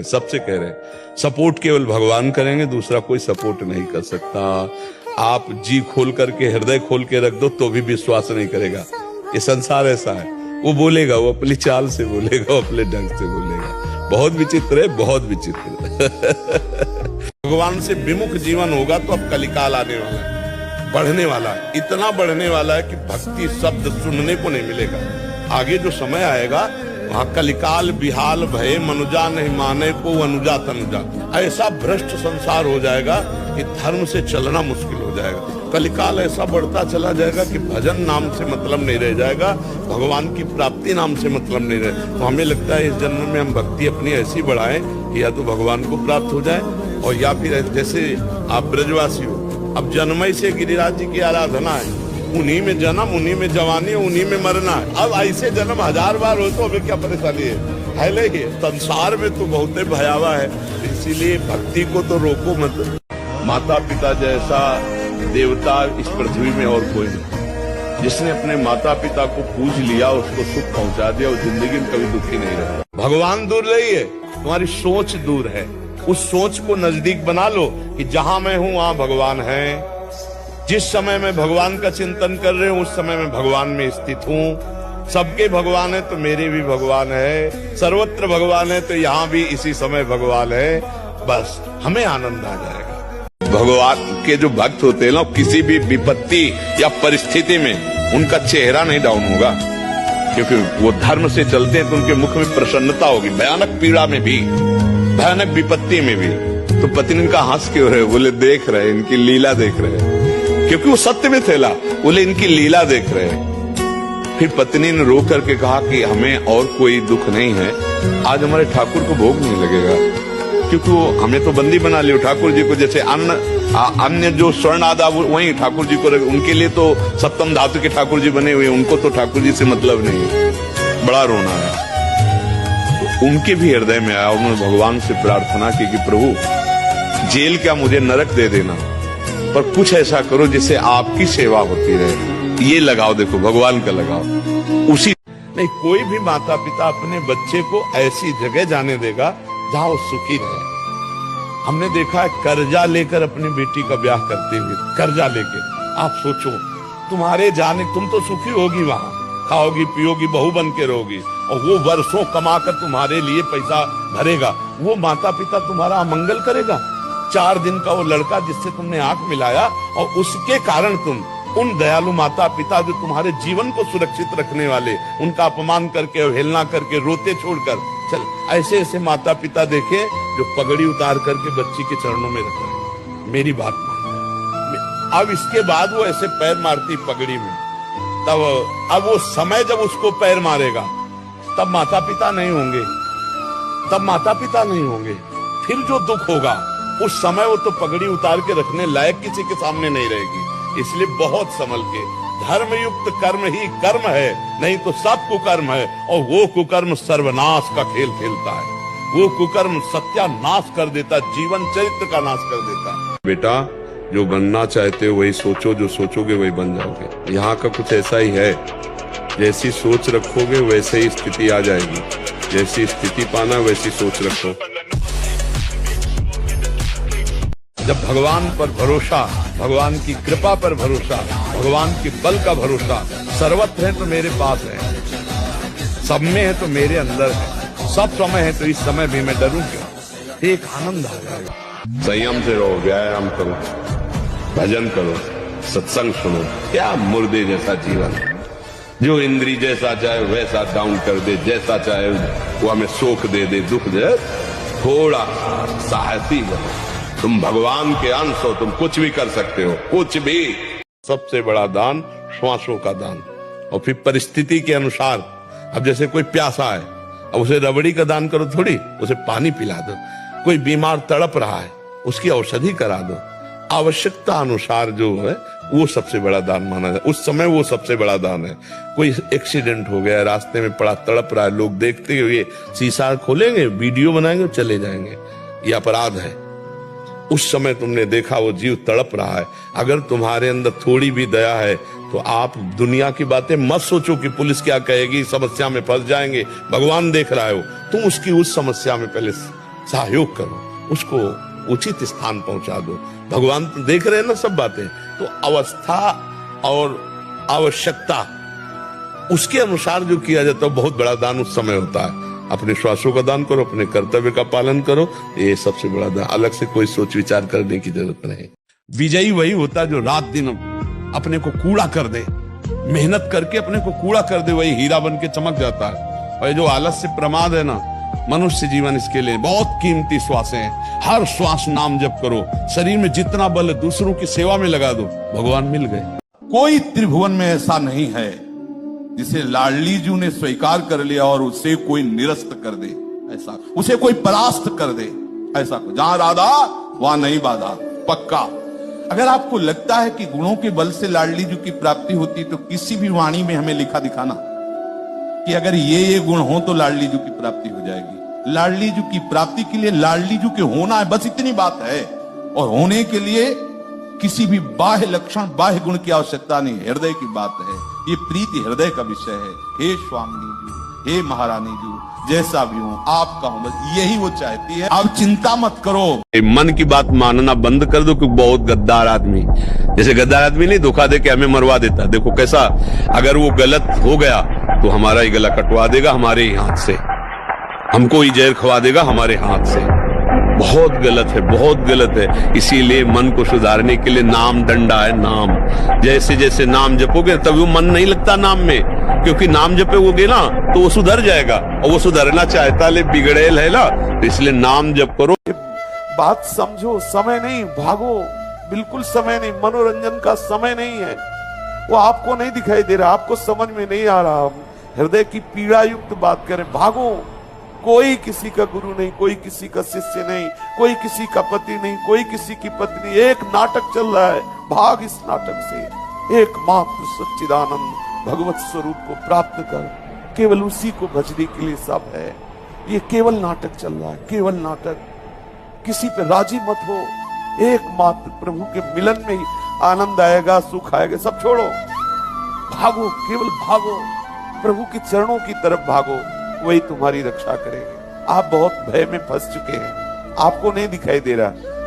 सबसे कह रहे हैं सपोर्ट केवल भगवान करेंगे, दूसरा कोई सपोर्ट नहीं कर सकता। आप जी खोल करके हृदय खोल के रख दो तो भी विश्वास नहीं करेगा। ये संसार ऐसा है, वो बोलेगा, वो अपनी चाल से बोलेगा, वो अपने ढंग से बोलेगा। बहुत विचित्र है, बहुत विचित्र। भगवान से विमुख जीवन होगा तो अब कलिकाल आने वाला है, बढ़ने वाला है, इतना बढ़ने वाला है कि भक्ति शब्द सुनने को नहीं मिलेगा। आगे जो समय आएगा वहां कलिकाल बिहाल भय मनुजा नहीं माने को अनुजा तनुजा, ऐसा भ्रष्ट संसार हो जाएगा कि धर्म से चलना मुश्किल हो जाएगा। कलिकाल ऐसा बढ़ता चला जाएगा कि भजन नाम से मतलब नहीं रह जाएगा, भगवान की प्राप्ति नाम से मतलब नहीं रहे। तो हमें लगता है इस जन्म में हम भक्ति अपनी ऐसी बढ़ाएं कि या तो भगवान को प्राप्त हो जाए और या फिर जैसे आप ब्रजवासी हो, अब जन्मय से गिरिराज जी की आराधना है, उन्हीं में जन्म, उन्हीं में जवानी, उन्हीं में मरना है। अब ऐसे जन्म 1000 बार हो तो हमें क्या परेशानी है नहीं? संसार में तो बहुत भयावह है, इसीलिए भक्ति को तो रोको मत। माता पिता जैसा देवता इस पृथ्वी में और कोई नहीं। जिसने अपने माता पिता को पूज लिया, उसको सुख पहुंचा दिया, उस जिंदगी में कभी दुखी नहीं रहा। भगवान दूर नहीं है, तुम्हारी सोच दूर है। उस सोच को नजदीक बना लो कि जहां मैं हूं वहां भगवान है। जिस समय मैं भगवान का चिंतन कर रहे हूं उस समय मैं भगवान में स्थित हूं। सबके भगवान है तो मेरे भी भगवान है, सर्वत्र भगवान है तो यहाँ भी इसी समय भगवान है। बस हमें आनंद आ जाएगा। भगवान के जो भक्त होते हैं ना, किसी भी विपत्ति या परिस्थिति में उनका चेहरा नहीं डाउन होगा, क्योंकि वो धर्म से चलते हैं तो उनके मुख में प्रसन्नता होगी। भयानक पीड़ा में भी, भयानक विपत्ति में भी। तो पत्नी इनका हंस क्यों रहे? बोले देख रहे, इनकी लीला देख रहे, क्योंकि वो सत्य में थे। बोले इनकी लीला देख रहे हैं। फिर पत्नी ने रो करके कहा कि हमें और कोई दुख नहीं है, आज हमारे ठाकुर को भोग नहीं लगेगा, क्योंकि वो हमें तो बंदी बना लियो ठाकुर जी को। जैसे अन्य जो स्वर्ण आदा वही ठाकुर जी को, उनके लिए तो सप्तम धातु के ठाकुर जी बने हुए, उनको तो ठाकुर जी से मतलब नहीं। बड़ा रोना है। तो उनके भी हृदय में आया, उन्होंने भगवान से प्रार्थना की कि प्रभु जेल क्या, मुझे नरक दे देना, पर कुछ ऐसा करो जिससे आपकी सेवा होती रहे। ये लगाओ, देखो भगवान का लगाओ। उसी नहीं, कोई भी माता पिता अपने बच्चे को ऐसी जगह जाने देगा जहां वो सुखी रहे। हमने देखा है कर्जा लेकर अपनी बेटी का ब्याह करते हुए, कर्जा लेके। आप सोचो, तुम्हारे जाने, तुम तो सुखी होगी वहां, खाओगी पियोगी, बहू बन के रहोगी, और वो वर्षों कमाकर तुम्हारे लिए पैसा भरेगा। वो माता पिता तुम्हारा अमंगल करेगा। 4 दिन का वो लड़का जिससे तुमने आंख मिलाया, और उसके कारण तुम उन दयालु माता पिता जो तुम्हारे जीवन को सुरक्षित रखने वाले, उनका अपमान करके, अवहेलना करके, रोते छोड़कर चल, ऐसे ऐसे माता पिता देखे जो पगड़ी उतार करके बच्ची के चरणों में रख रहे। मेरी बात मान। अब इसके बाद वो ऐसे पैर मारती पगड़ी में, तब अब वो समय जब उसको पैर मारेगा तब माता पिता नहीं होंगे, तब माता पिता नहीं होंगे। फिर जो दुख होगा उस समय वो तो पगड़ी उतार के रखने लायक किसी के सामने नहीं रहेगी। इसलिए बहुत संभल के, धर्मयुक्त कर्म ही कर्म है, नहीं तो सब कुकर्म है, और वो कुकर्म सर्वनाश का खेल खेलता है। वो कुकर्म सत्यानाश कर देता, जीवन चरित्र का नाश कर देता। बेटा जो बनना चाहते हो वही सोचो, जो सोचोगे वही बन जाओगे। यहाँ का कुछ ऐसा ही है, जैसी सोच रखोगे वैसे ही स्थिति आ जाएगी। जैसी स्थिति पाना वैसी सोच रखो। जब भगवान पर भरोसा, भगवान की कृपा पर भरोसा, भगवान के बल का भरोसा, सर्वत्र है तो मेरे पास है, सब में है तो मेरे अंदर है, सब समय है तो इस समय भी मैं डरूं क्यों? एक आनंद आ जाएगा। संयम से रहो, व्यायाम करो, भजन करो, सत्संग सुनो। क्या मुर्दे जैसा जीवन है, जो इंद्री जैसा चाहे वैसा डाउन कर दे, जैसा चाहे वो हमें शोक दे दे, दुख दे। थोड़ा साहसी बनो, तुम भगवान के अंश हो, तुम कुछ भी कर सकते हो, कुछ भी। सबसे बड़ा दान श्वासों का दान, और फिर परिस्थिति के अनुसार। अब जैसे कोई प्यासा है, अब उसे रबड़ी का दान करो थोड़ी, उसे पानी पिला दो। कोई बीमार तड़प रहा है, उसकी औषधि करा दो। आवश्यकता अनुसार जो है वो सबसे बड़ा दान माना जाए। उस समय वो सबसे बड़ा दान है। कोई एक्सीडेंट हो गया, रास्ते में पड़ा तड़प रहा है, लोग देखते हुए शीशा खोलेंगे, वीडियो बनाएंगे, चले जाएंगे, ये अपराध है। उस समय तुमने देखा वो जीव तड़प रहा है, अगर तुम्हारे अंदर थोड़ी भी दया है तो आप दुनिया की बातें मत सोचो कि पुलिस क्या कहेगी, समस्या में फंस जाएंगे। भगवान देख रहा है, हो तुम उसकी उस समस्या में पहले सहयोग करो, उसको उचित स्थान पहुंचा दो। भगवान तो देख रहे हैं ना सब बातें। तो अवस्था और आवश्यकता उसके अनुसार जो किया जाता है बहुत बड़ा दान उस समय होता है। अपने श्वासों का दान करो, अपने कर्तव्य का पालन करो, ये सबसे बड़ा दान। अलग से कोई सोच विचार करने की जरूरत नहीं। विजयी वही होता है जो रात दिन अपने को कूड़ा कर दे, मेहनत करके अपने को कूड़ा कर दे, वही हीरा बन के चमक जाता है। और जो आलस्य प्रमाद है ना, मनुष्य जीवन इसके लिए बहुत कीमती श्वास है। हर श्वास नाम जप करो, शरीर में जितना बल है दूसरों की सेवा में लगा दो, भगवान मिल गए। कोई त्रिभुवन में ऐसा नहीं है जिसे लाडली जी ने स्वीकार कर लिया और उसे कोई निरस्त कर दे, ऐसा उसे कोई परास्त कर दे, ऐसा जहां राधा वहां नहीं बाधा, पक्का। अगर आपको लगता है कि गुणों के बल से लाडली जी की प्राप्ति होती, तो किसी भी वाणी में हमें लिखा दिखाना कि अगर ये गुण हो तो लाडली जी की प्राप्ति हो जाएगी। लाडली जी की प्राप्ति के लिए लाडली जी के होना है, बस इतनी बात है। और होने के लिए किसी भी बाह्य लक्षण, बाह्य गुण की आवश्यकता नहीं, हृदय की बात है। ये प्रीति हृदय का विषय है। हे स्वामी जी, हे महारानी जी, जैसा भी हूं आपका हूं, बस यही वो चाहती है। आप चिंता मत करो। मन की बात मानना बंद कर दो, क्योंकि बहुत गद्दार आदमी, जैसे गद्दार आदमी नहीं धोखा दे के हमें मरवा देता, देखो कैसा, अगर वो गलत हो गया तो हमारा ही गला कटवा देगा हमारे ही हाथ से, हमको ही जहर खवा देगा हमारे हाथ से। बहुत गलत है, बहुत गलत है। इसीलिए मन को सुधारने के लिए नाम डंडा है। नाम जैसे जैसे नाम जपोगे तभी वो मन नहीं लगता नाम में, क्योंकि नाम जपोगे ना तो वो सुधर जाएगा, और वो सुधरना चाहता ले बिगड़ेल है ना, तो इसलिए नाम जप करो। बात समझो, समय नहीं, भागो, बिल्कुल समय नहीं, मनोरंजन का समय नहीं है। वो आपको नहीं दिखाई दे रहा, आपको समझ में नहीं आ रहा। हृदय की पीड़ा युक्त बात करें, भागो। कोई किसी का गुरु नहीं, कोई किसी का शिष्य नहीं, कोई किसी का पति नहीं, कोई किसी की पत्नी। एक नाटक चल रहा है, भाग इस नाटक से। एकमात्र सच्चिदानंद भगवत स्वरूप को प्राप्त कर, केवल उसी को भजने के लिए सब है। ये केवल नाटक चल रहा है, केवल नाटक। किसी पे राजी मत हो, एकमात्र प्रभु के मिलन में ही आनंद आएगा, सुख आएगा। सब छोड़ो, भागो, केवल भागो, प्रभु के चरणों की तरफ भागो, वही तुम्हारी रक्षा करेंगे। आप बहुत भय में फंस चुके हैं, आपको नहीं दिखाई दे रहा।